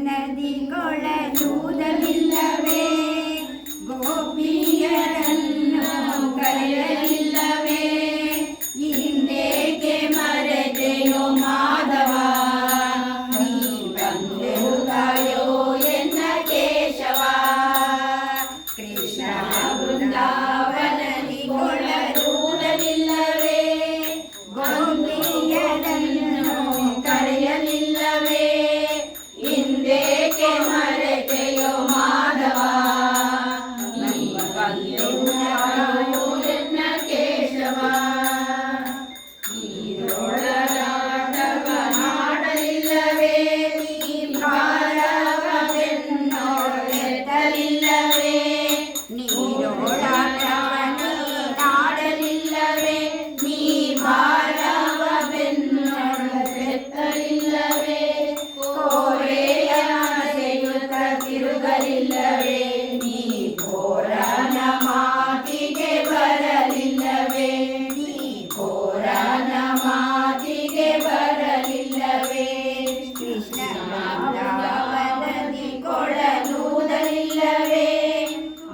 ನದಿ ಕೊಳಲೂದಲಿಲ್ಲವೇ ಗೋಪಿಯರನ್ನು ಕರೆಯಲಿಲ್ಲವೇ ಹಿಂದೇಕೆ ಮರೆತೆಯೋ ಮಾಧವ ನೀ ಬಂದೆರುಗಾಯೋ ಎನ್ನ ಕೇಶವ ಕೃಷ್ಣ ಬೃಂದಾವನದಿ ಕೊಳಲೂದಲಿಲ್ಲವೇ ಗೋಪಿಯರನ್ನು ಕರೆಯಲಿಲ್ಲವೇ ಹಿಂದೇಕೆ ಮರೆತೆಯೋ ಮಾಧವ ನೀ ಬಂದೆರುಗಾಯೋ ಎನ್ನ ಕೇಶವ ನೀರೊಳಗಾಟವ ಮಾಡಲಿಲ್ಲವೇ ನೀ ಭಾರವವೆನ್ನೋಳೆತ್ತಲಿಲ್ಲವೇ ನೀರೊಳಗಾಟವ ನೀಡಲಿಲ್ಲವೇ ನೀ ಭಾರವವೆನ್ನೋಳೆತ್ತಲಿಲ್ಲವೇ ಕೋರೆಯ ಸೆಯುತ್ತ ತಿರುಗಲಿಲ್ಲವೇ ನೀ ಕೋರನ ಮಾತಿಗೆ ಬರಲಿಲ್ಲವೇ ನೀ ಕೋರನ ಮಾತಿಗೆ ಬರಲಿಲ್ಲವೇ ಕೃಷ್ಣ ಬೃಂದಾವನದಿ ಕೊಳಲೂದಲಿಲ್ಲವೇ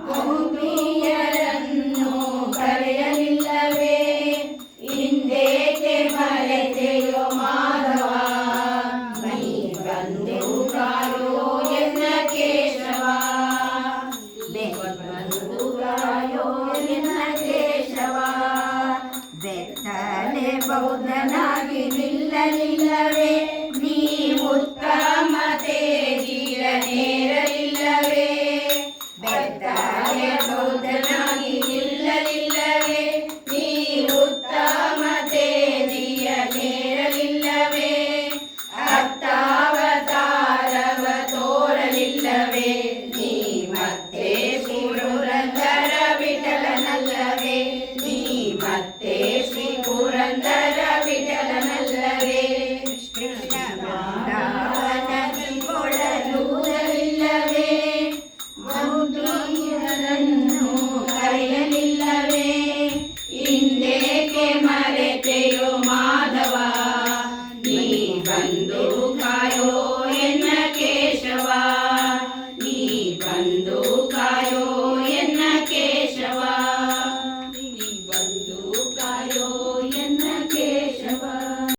ಗೋಪಿಯರನ್ನು ಕರೆಯಲಿಲ್ಲವೇ ಹಿಂದೇಕೆ ಮರೆತೆಯೋ ಮಾಧವ ನೀ ಬಂದೆರುಗಾಯೋ ಎನ್ನ ಕೇಶವ ಬಂದೆರುಗಾಯೋ ಎನ್ನ ಕೇಶವ ಬೆತ್ತಲೆ ಬೌದ್ಧನಾಗಿ ನಿಲ್ಲಲಿಲ್ಲವೇ